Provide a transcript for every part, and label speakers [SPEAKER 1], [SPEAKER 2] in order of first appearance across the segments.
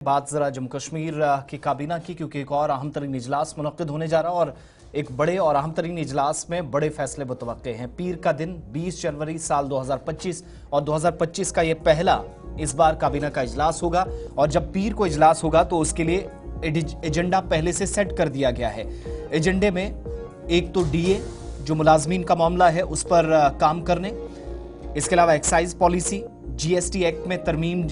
[SPEAKER 1] बात जरा जम्मू कश्मीर की काबीना की, क्योंकि एक और अहम तरीन इजलास मुनक्किद होने जा रहा है और एक बड़े और अहम तरीन इजलास में बड़े फैसले मुतवक्के हैं। पीर का दिन 20 जनवरी साल 2025 और 2025 का ये पहला इस बार काबीना का इजलास होगा। और जब पीर को इजलास होगा तो उसके लिए एजेंडा पहले से सेट कर दिया गया है। एजेंडे में एक तो डीए जो मुलाजमीन का मामला है उस पर काम करने, इसके अलावा एक्साइज पॉलिसी, जीएसटी एक्ट में तरमीम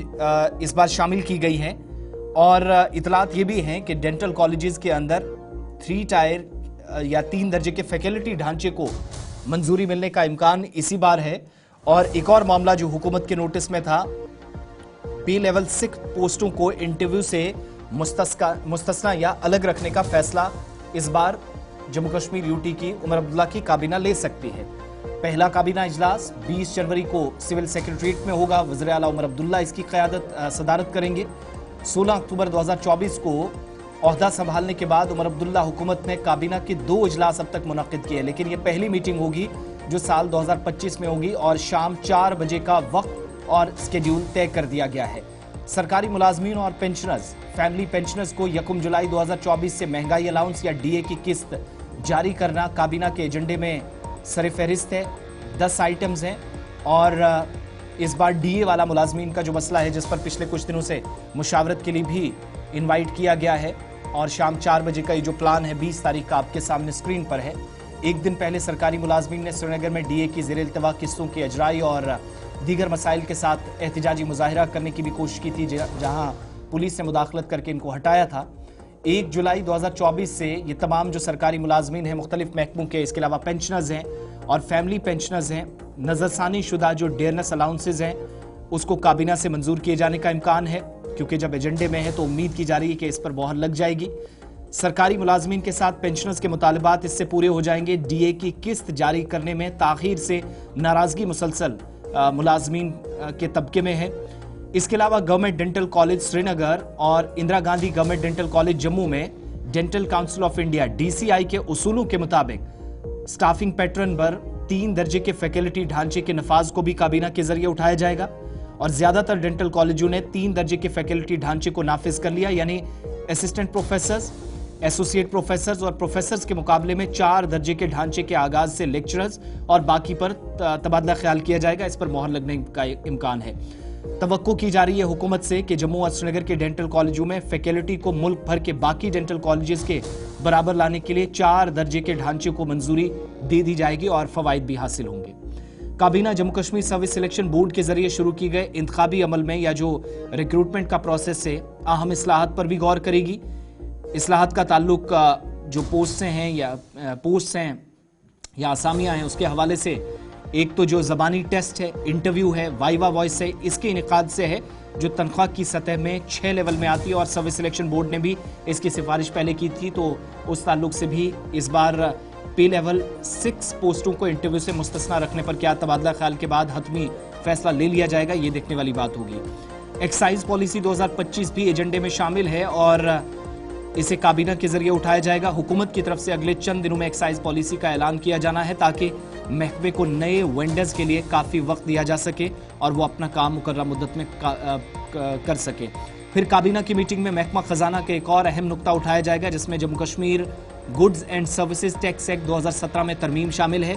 [SPEAKER 1] इस बार शामिल की गई है। और इतलात ये भी हैं कि डेंटल कॉलेजेस के अंदर 3 टायर या 3 दर्जे के फैकल्टी ढांचे को मंजूरी मिलने का इम्कान इसी बार है। और एक और मामला जो हुकूमत के नोटिस में था, पी लेवल 6 पोस्टों को इंटरव्यू से मुस्तस्ना या अलग रखने का फैसला इस बार जम्मू कश्मीर यूटी की उमर अब्दुल्ला की काबीना ले सकती है। पहला काबीना इजलास 20 जनवरी को सिविल सेक्रेटरीट में होगा। वज़ीर आला उमर अब्दुल्ला इसकी सदारत करेंगे। 16 अक्टूबर 2024 को ओहदा संभालने के बाद उमर अब्दुल्ला हुकूमत ने काबीना के 2 इजलास अब तक मुनक्किद किए, लेकिन यह पहली मीटिंग होगी जो साल 2025 में होगी और शाम 4 बजे का वक्त और स्केड्यूल तय कर दिया गया है। सरकारी मुलाजमीन और पेंशनर्स, फैमिली पेंशनर्स को 1 जुलाई 2024 से महंगाई अलाउंस या डीए की किस्त जारी करना काबीना के एजेंडे में सरफहरिस्त है। 10 आइटम्स हैं और इस बार डीए वाला मुलाजमीन का जो मसला है, जिस पर पिछले कुछ दिनों से मुशावरत के लिए भी इनवाइट किया गया है और शाम 4 बजे का ये जो प्लान है 20 तारीख का आपके सामने स्क्रीन पर है। एक दिन पहले सरकारी मुलाजमीन ने श्रीनगर में डीए की ज़ेर इल्तवा किस्तों की अजराई और दीगर मसाइल के साथ एहतजाजी मुजाहिरा करने की भी कोशिश की थी, जहाँ पुलिस ने मुदाखलत करके इनको हटाया था। 1 जुलाई 2024 से ये तमाम जो सरकारी मुलाजमीन हैं मुख्तलिफ महकमों के, इसके अलावा पेंशनर्स हैं और फैमिली पेंशनर्स हैं, नजरसानी शुदा जो डेयरनेस अलाउंसेज हैं उसको काबीना से मंजूर किए जाने का इम्कान है, क्योंकि जब एजेंडे में है तो उम्मीद की जा रही है कि इस पर मोहर लग जाएगी। सरकारी मुलाजमीन के साथ पेंशनर्स के मुतालबात इससे पूरे हो जाएंगे। डीए की किस्त जारी करने में ताखीर से नाराजगी मुसलसल मुलाजमीन के तबके में है। इसके अलावा गवर्नमेंट डेंटल कॉलेज श्रीनगर और Indira Gandhi government dental college Jammu में dental council of India DCI के उसूलों के मुताबिक स्टाफिंग पैटर्न पर 3 दर्जे के फैकल्टी ढांचे के नफाज को भी काबीना के जरिए उठाया जाएगा। और ज्यादातर डेंटल कॉलेजों ने 3 दर्जे के फैकल्टी ढांचे को नाफिज कर लिया, यानी असिस्टेंट प्रोफेसर्स, एसोसिएट प्रोफेसर्स और प्रोफेसर्स के मुकाबले में 4 दर्जे के ढांचे के आगाज से लेक्चरर्स और बाकी पर तबादला ख्याल किया जाएगा। इस पर मोहर लगने का इम्कान है। तवक्को की जा रही है हुकूमत से कि जम्मू और श्रीनगर के डेंटल कॉलेजों में फैकल्टी को मुल्क भर के बाकी डेंटल कॉलेजेस के बराबर लाने के लिए 4 दर्जे के ढांचे को मंजूरी दे दी जाएगी और फवाइद भी हासिल होंगे। काबीना Jammu Kashmir service selection board के जरिए शुरू की गए इंतखाबी अमल में या जो रिक्रूटमेंट का प्रोसेस है, अहम इस्लाहात पर भी गौर करेगी। इस्लाहात का ताल्लुक जो पोस्ट हैं या असामियाँ हैं उसके हवाले से एक तो जो ज़बानी टेस्ट है, इंटरव्यू है, वाइवा वॉइस है, इसके इनेकाद से है जो तनख्वाह की सतह में 6 लेवल में आती है और सर्विस सिलेक्शन बोर्ड ने भी इसकी सिफारिश पहले की थी, तो उस ताल्लुक से भी इस बार पे लेवल 6 पोस्टों को इंटरव्यू से मुस्तस्ना रखने पर क्या तबादला ख्याल के बाद हतमी फैसला ले लिया जाएगा, ये देखने वाली बात होगी। एक्साइज पॉलिसी 2025 भी एजेंडे में शामिल है और इसे काबीना के जरिए उठाया जाएगा। हुकूमत की तरफ से अगले चंद दिनों में एक्साइज पॉलिसी का ऐलान किया जाना है ताकि महकमे को नए वेंडर्स के लिए काफ़ी वक्त दिया जा सके और वो अपना काम मुकर्रर मुद्दत में कर सके। फिर काबीना की मीटिंग में महकमा खजाना के एक और अहम नुक्ता उठाया जाएगा, जिसमें Jammu Kashmir goods and services tax act 2017 में तरमीम शामिल है,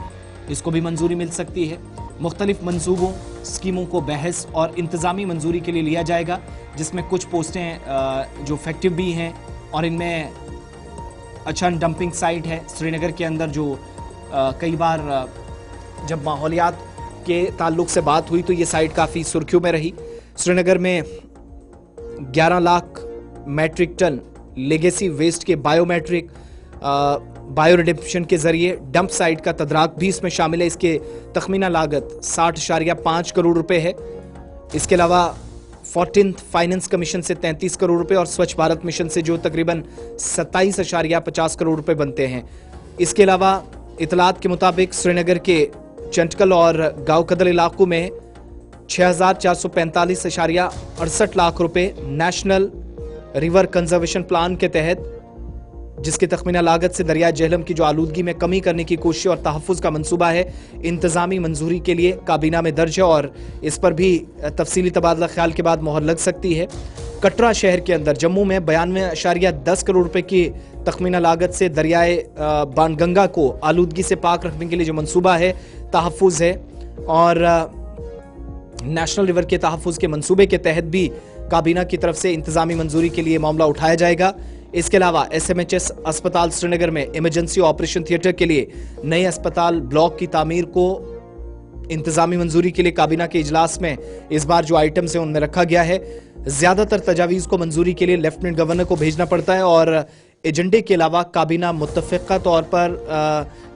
[SPEAKER 1] इसको भी मंजूरी मिल सकती है। मुख्तलिफ मंसूबों, स्कीमों को बहस और इंतज़ामी मंजूरी के लिए लिया जाएगा, जिसमें कुछ पोस्टें जो फैक्टिव भी हैं और इनमें अचन डंपिंग साइट है श्रीनगर के अंदर, जो कई बार जब माहौलियात के ताल्लुक से बात हुई तो ये साइट काफ़ी सुर्खियों में रही। श्रीनगर में 11 lakh metric ton legacy waste के बायो रिडेम्पशन के जरिए डंप साइट का तदराक भी इसमें शामिल है। इसके तखमीना लागत 60.5 करोड़ रुपए है। इसके अलावा 14th फाइनेंस कमीशन से 33 करोड़ रुपए और स्वच्छ भारत मिशन से जो तकरीबन 27.50 करोड़ रुपए बनते हैं। इसके अलावा इतलात के मुताबिक श्रीनगर के चंटकल और गांव कदल इलाकों में 6,445.68 लाख रुपए नेशनल रिवर कंजर्वेशन प्लान के तहत जिसकी तखमीना लागत से दरिया जेहलम की जो आलूदगी में कमी करने की कोशिश और तहफ़्फ़ुज़ का मंसूबा है, इंतज़ामी मंजूरी के लिए काबीना में दर्ज है और इस पर भी तफसीली तबादला ख्याल के बाद मोहर लग सकती है। कटरा शहर के अंदर जम्मू में 92.10 करोड़ रुपए की तखमीना लागत से दरियाए बाणगंगा को आलूदगी से पाक रखने के लिए जो मंसूबा है, तहफ़्फ़ुज़ है और नेशनल रिवर के तहफ़्फ़ुज़ के मंसूबे के तहत भी काबीना की तरफ से इंतज़ामी मंजूरी के लिए मामला उठाया जाएगा। इसके अलावा SMHS अस्पताल श्रीनगर में इमरजेंसी ऑपरेशन थिएटर के लिए नए अस्पताल ब्लॉक की तामीर को इंतजामी मंजूरी के लिए काबीना के इजलास में इस बार जो आइटम्स हैं उनमें रखा गया है। ज्यादातर तजावीज़ को मंजूरी के लिए लेफ्टिनेंट गवर्नर को भेजना पड़ता है और एजेंडे के अलावा काबीना मुत्तफ़िक़ा तौर पर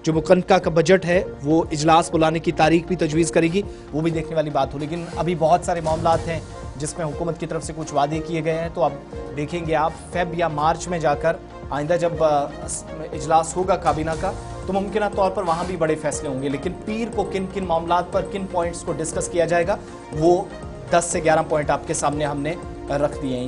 [SPEAKER 1] जो मुकन्नका का बजट है वो इजलास बुलाने की तारीख भी तजवीज़ करेगी, वो भी देखने वाली बात हो। लेकिन अभी बहुत सारे मामलात हैं जिसमें हुकूमत की तरफ से कुछ वादे किए गए हैं, तो अब देखेंगे आप फेब या मार्च में जाकर आइंदा जब इजलास होगा काबीना का तो मुमकिन तौर पर वहाँ भी बड़े फैसले होंगे। लेकिन पीर को किन किन मामलात पर किन पॉइंट्स को डिस्कस किया जाएगा वो 10 से 11 पॉइंट आपके सामने हमने रख दिए हैं।